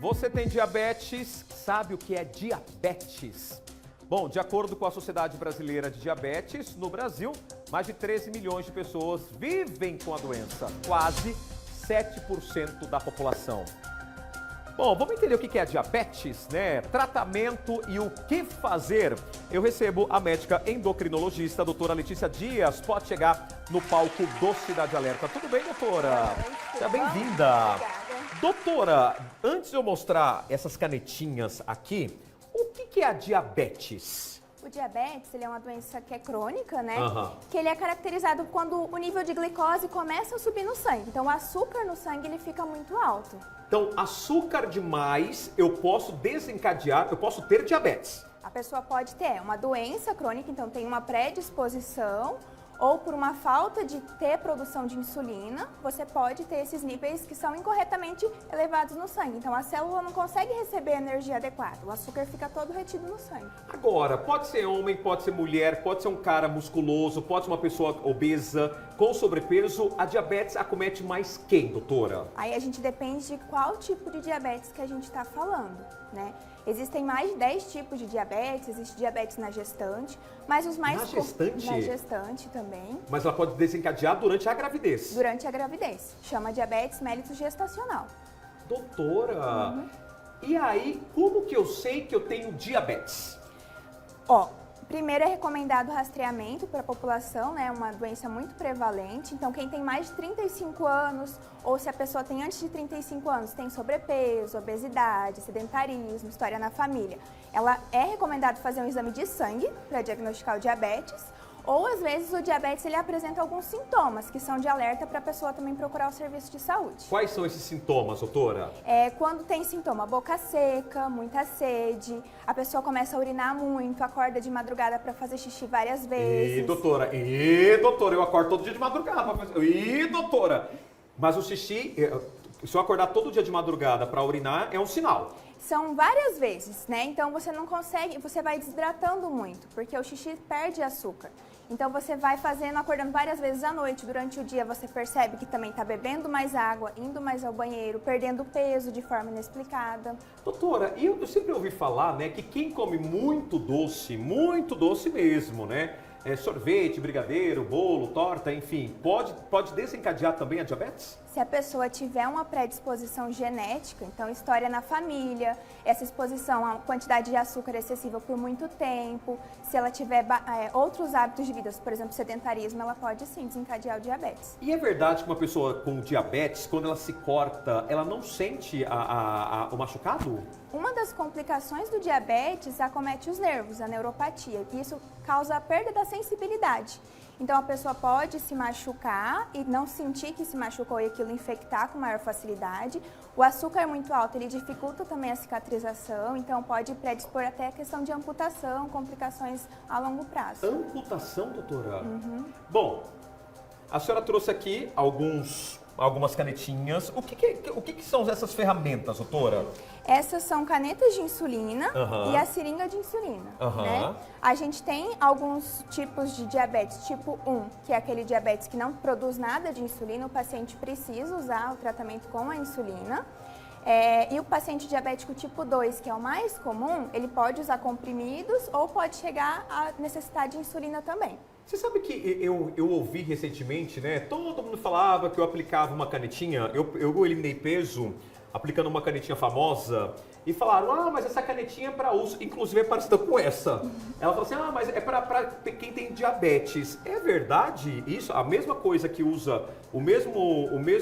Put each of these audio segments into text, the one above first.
Você tem diabetes? Sabe o que é diabetes? Bom, de acordo com a Sociedade Brasileira de Diabetes, no Brasil, mais de 13 milhões de pessoas vivem com a doença, quase 7% da população. Bom, vamos entender o que é a diabetes, né? Tratamento e o que fazer. Eu recebo a médica endocrinologista, a doutora Letícia Dias. Pode chegar no palco do Cidade Alerta. Tudo bem, doutora? Seja bem-vinda. Doutora, antes de eu mostrar essas canetinhas aqui, o que é a diabetes? O diabetes, ele é uma doença que é crônica, né? Aham. Que ele é caracterizado quando o nível de glicose começa a subir no sangue. Então, o açúcar no sangue, ele fica muito alto. Então, açúcar demais, eu posso desencadear, eu posso ter diabetes. A pessoa pode ter uma doença crônica, então tem uma predisposição, ou por uma falta de ter produção de insulina, você pode ter esses níveis que são incorretamente elevados no sangue. Então, a célula não consegue receber a energia adequada, o açúcar fica todo retido no sangue. Agora, pode ser homem, pode ser mulher, pode ser um cara musculoso, pode ser uma pessoa obesa, com sobrepeso. A diabetes acomete mais quem, doutora? Aí a gente depende de qual tipo de diabetes que a gente está falando, né? Existem mais de 10 tipos de diabetes, existe diabetes na gestante, mas os mais... Na gestante? Na gestante também. Mas ela pode desencadear durante a gravidez. Durante a gravidez. Chama diabetes mellitus gestacional. Doutora, e aí, como que eu sei que eu tenho diabetes? Ó, primeiro é recomendado rastreamento para a população, né? É uma doença muito prevalente. Então, quem tem mais de 35 anos, ou se a pessoa tem antes de 35 anos, tem sobrepeso, obesidade, sedentarismo, história na família, ela é recomendado fazer um exame de sangue para diagnosticar o diabetes. Ou, às vezes, o diabetes ele apresenta alguns sintomas que são de alerta para a pessoa também procurar o serviço de saúde. Quais são esses sintomas, doutora? Quando tem sintoma, boca seca, muita sede, a pessoa começa a urinar muito, acorda de madrugada para fazer xixi várias vezes. Doutora, eu acordo todo dia de madrugada pra fazer... doutora, mas o xixi, se eu acordar todo dia de madrugada para urinar, é um sinal. São várias vezes, né? Então você não consegue, você vai desidratando muito, porque o xixi perde açúcar. Então você vai fazendo, acordando várias vezes à noite. Durante o dia você percebe que também está bebendo mais água, indo mais ao banheiro, perdendo peso de forma inexplicada. Doutora, eu sempre ouvi falar, né, que quem come muito doce mesmo, né? Sorvete, brigadeiro, bolo, torta, enfim, pode desencadear também a diabetes? Se a pessoa tiver uma predisposição genética, então história na família, essa exposição a quantidade de açúcar excessiva por muito tempo, se ela tiver outros hábitos de vida, por exemplo, sedentarismo, ela pode sim desencadear o diabetes. E é verdade que uma pessoa com diabetes, quando ela se corta, ela não sente o machucado? Uma das complicações do diabetes acomete os nervos, a neuropatia, e isso causa a perda da sensibilidade. Então a pessoa pode se machucar e não sentir que se machucou e aquilo infectar com maior facilidade. O açúcar é muito alto, ele dificulta também a cicatrização, então pode predispor até a questão de amputação, complicações a longo prazo. Amputação, doutora? Bom, a senhora trouxe aqui algumas canetinhas. O que são essas ferramentas, doutora? Essas são canetas de insulina e a seringa de insulina. Né? A gente tem alguns tipos de diabetes tipo 1, que é aquele diabetes que não produz nada de insulina, o paciente precisa usar o tratamento com a insulina. E o paciente diabético tipo 2, que é o mais comum, ele pode usar comprimidos ou pode chegar a necessitar de insulina também. Você sabe que eu ouvi recentemente, né? Todo mundo falava que eu aplicava uma canetinha, eu eliminei peso aplicando uma canetinha famosa e falaram, mas essa canetinha é para uso, inclusive é parecida com essa. Ela falou assim, mas é para quem tem diabetes. É verdade isso? A mesma coisa que usa,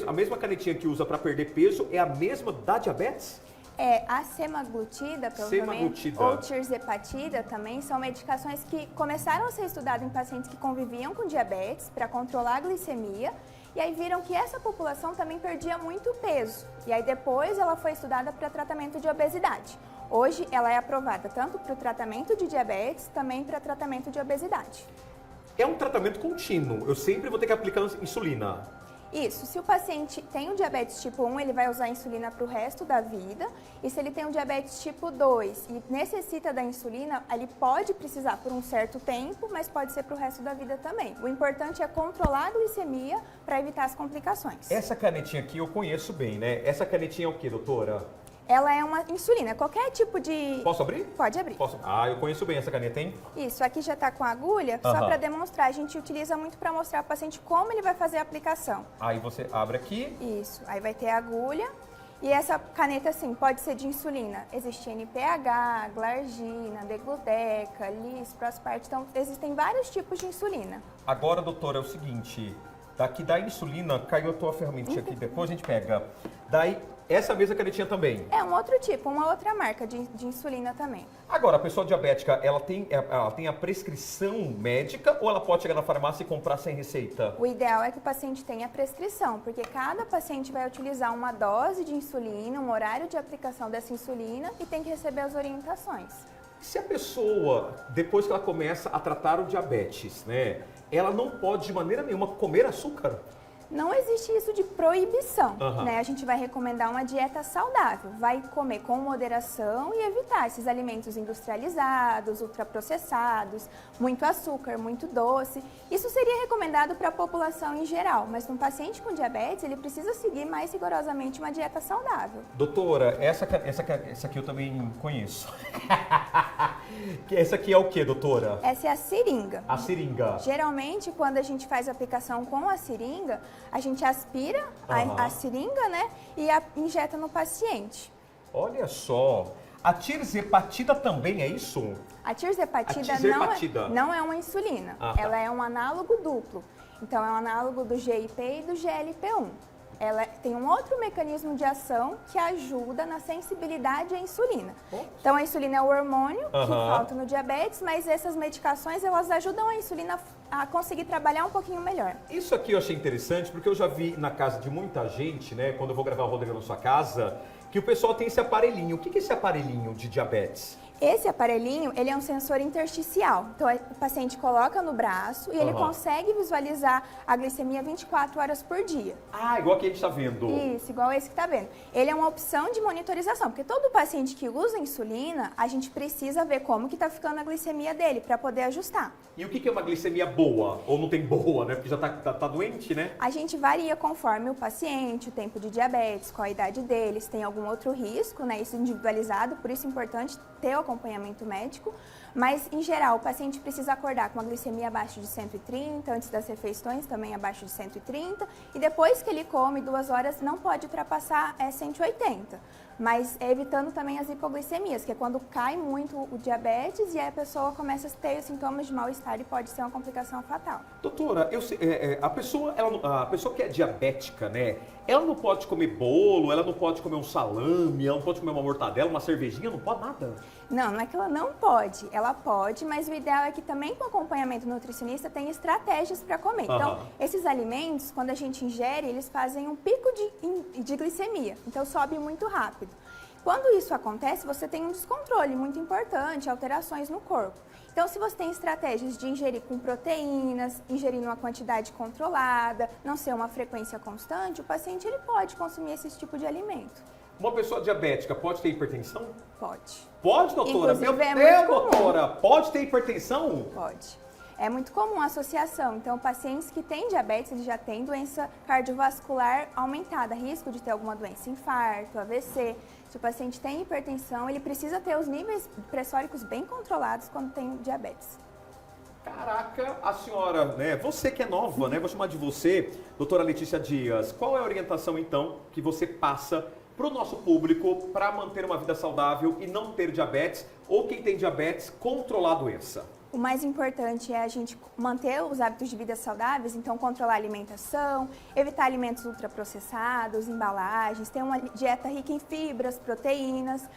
a mesma canetinha que usa para perder peso é a mesma da diabetes? A semaglutida, provavelmente, ou tirzepatida também, são medicações que começaram a ser estudadas em pacientes que conviviam com diabetes para controlar a glicemia. E aí viram que essa população também perdia muito peso. E aí depois ela foi estudada para tratamento de obesidade. Hoje ela é aprovada tanto para o tratamento de diabetes, também para tratamento de obesidade. É um tratamento contínuo, eu sempre vou ter que aplicar insulina. Isso, se o paciente tem um diabetes tipo 1, ele vai usar insulina para o resto da vida. E se ele tem um diabetes tipo 2 e necessita da insulina, ele pode precisar por um certo tempo, mas pode ser para o resto da vida também. O importante é controlar a glicemia para evitar as complicações. Essa canetinha aqui eu conheço bem, né? Essa canetinha é o que, doutora? Ela é uma insulina, qualquer tipo de... Posso abrir? Pode abrir. Posso. Ah, eu conheço bem essa caneta, hein? Isso, aqui já está com a agulha, só para demonstrar. A gente utiliza muito para mostrar ao paciente como ele vai fazer a aplicação. Aí você abre aqui. Isso, aí vai ter a agulha. E essa caneta, assim, pode ser de insulina. Existe NPH, Glargina, Degludec, Lispro, Asparte. Então, existem vários tipos de insulina. Agora, doutora, é o seguinte. Daqui da insulina, caiu a tua ferramentinha aqui. Depois a gente pega. Daí, essa mesma canetinha também. É um outro tipo, uma outra marca de insulina também. Agora, a pessoa diabética, ela tem a prescrição médica ou ela pode chegar na farmácia e comprar sem receita? O ideal é que o paciente tenha prescrição, porque cada paciente vai utilizar uma dose de insulina, um horário de aplicação dessa insulina e tem que receber as orientações. Se a pessoa, depois que ela começa a tratar o diabetes, né, ela não pode de maneira nenhuma comer açúcar? Não existe isso de proibição, né? A gente vai recomendar uma dieta saudável, vai comer com moderação e evitar esses alimentos industrializados, ultraprocessados, muito açúcar, muito doce. Isso seria recomendado para a população em geral, mas um paciente com diabetes, ele precisa seguir mais rigorosamente uma dieta saudável. Doutora, essa aqui eu também conheço. Essa aqui é o que, doutora? Essa é a seringa. A seringa. Geralmente, quando a gente faz a aplicação com a seringa, a gente aspira a seringa, né, e injeta no paciente. Olha só. A tirzepatida também é isso? A tirzepatida não é uma insulina. Ela é um análogo duplo. Então, é um análogo do GIP e do GLP-1. Ela tem um outro mecanismo de ação que ajuda na sensibilidade à insulina. Então, a insulina é o hormônio que falta no diabetes, mas essas medicações, elas ajudam a insulina a conseguir trabalhar um pouquinho melhor. Isso aqui eu achei interessante, porque eu já vi na casa de muita gente, né, quando eu vou gravar o Rodrigo na sua casa, que o pessoal tem esse aparelhinho. O que é esse aparelhinho de diabetes? Esse aparelhinho, ele é um sensor intersticial. Então, o paciente coloca no braço e ele consegue visualizar a glicemia 24 horas por dia. Ah, igual que a gente está vendo. Isso, igual esse que está vendo. Ele é uma opção de monitorização, porque todo paciente que usa insulina, a gente precisa ver como que está ficando a glicemia dele para poder ajustar. E o que é uma glicemia boa? Ou não tem boa, né? Porque já tá doente, né? A gente varia conforme o paciente, o tempo de diabetes, qual a idade dele, se tem algum outro risco, né? Isso individualizado, por isso é importante ter o acompanhamento médico. Mas, em geral, o paciente precisa acordar com uma glicemia abaixo de 130, antes das refeições também abaixo de 130. E depois que ele come, 2 horas, não pode ultrapassar 180. Mas evitando também as hipoglicemias, que é quando cai muito o diabetes e aí a pessoa começa a ter sintomas de mal-estar e pode ser uma complicação fatal. Doutora, a pessoa que é diabética, né? Ela não pode comer bolo, ela não pode comer um salame, ela não pode comer uma mortadela, uma cervejinha, não pode nada? Não é que ela não pode. Ela pode, mas o ideal é que também com acompanhamento nutricionista tem estratégias para comer. Então, esses alimentos, quando a gente ingere, eles fazem um pico de glicemia. Então, sobe muito rápido. Quando isso acontece, você tem um descontrole muito importante, alterações no corpo. Então, se você tem estratégias de ingerir com proteínas, ingerir numa quantidade controlada, não ser uma frequência constante, o paciente ele pode consumir esse tipo de alimento. Uma pessoa diabética pode ter hipertensão? Pode. Pode, doutora? Inclusive, Meu Deus, doutora, pode ter hipertensão? Pode. É muito comum a associação. Então, pacientes que têm diabetes, eles já têm doença cardiovascular aumentada, risco de ter alguma doença, infarto, AVC. Se o paciente tem hipertensão, ele precisa ter os níveis pressóricos bem controlados quando tem diabetes. Caraca, a senhora, né? Você que é nova, né? Vou chamar de você, doutora Letícia Dias. Qual é a orientação, então, que você passa para o nosso público para manter uma vida saudável e não ter diabetes, ou quem tem diabetes, controlar a doença? O mais importante é a gente manter os hábitos de vida saudáveis, então controlar a alimentação, evitar alimentos ultraprocessados, embalagens, ter uma dieta rica em fibras, proteínas.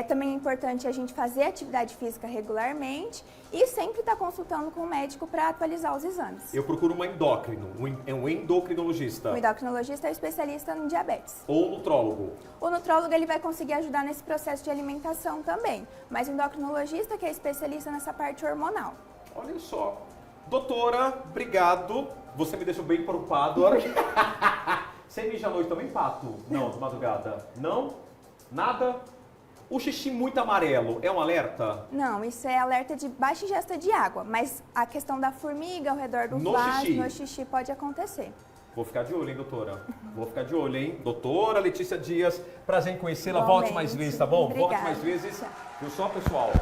Também é importante a gente fazer atividade física regularmente e sempre estar consultando com o médico para atualizar os exames. Eu procuro um endócrino, um endocrinologista. O endocrinologista é o especialista em diabetes. Ou nutrólogo. O nutrólogo ele vai conseguir ajudar nesse processo de alimentação também, mas o endocrinologista que é especialista nessa parte hormonal. Olha só. Doutora, obrigado. Você me deixou bem preocupado. Você mija à noite também, Pato? Não, de madrugada. Não? Nada? O xixi muito amarelo é um alerta? Não, isso é alerta de baixa ingesta de água, mas a questão da formiga ao redor do vaso, no xixi pode acontecer. Vou ficar de olho, hein, doutora? Vou ficar de olho, hein? Doutora Letícia Dias, prazer em conhecê-la. Volte mais vezes, tá bom? Obrigada. Volte mais vezes. Viu só, pessoal?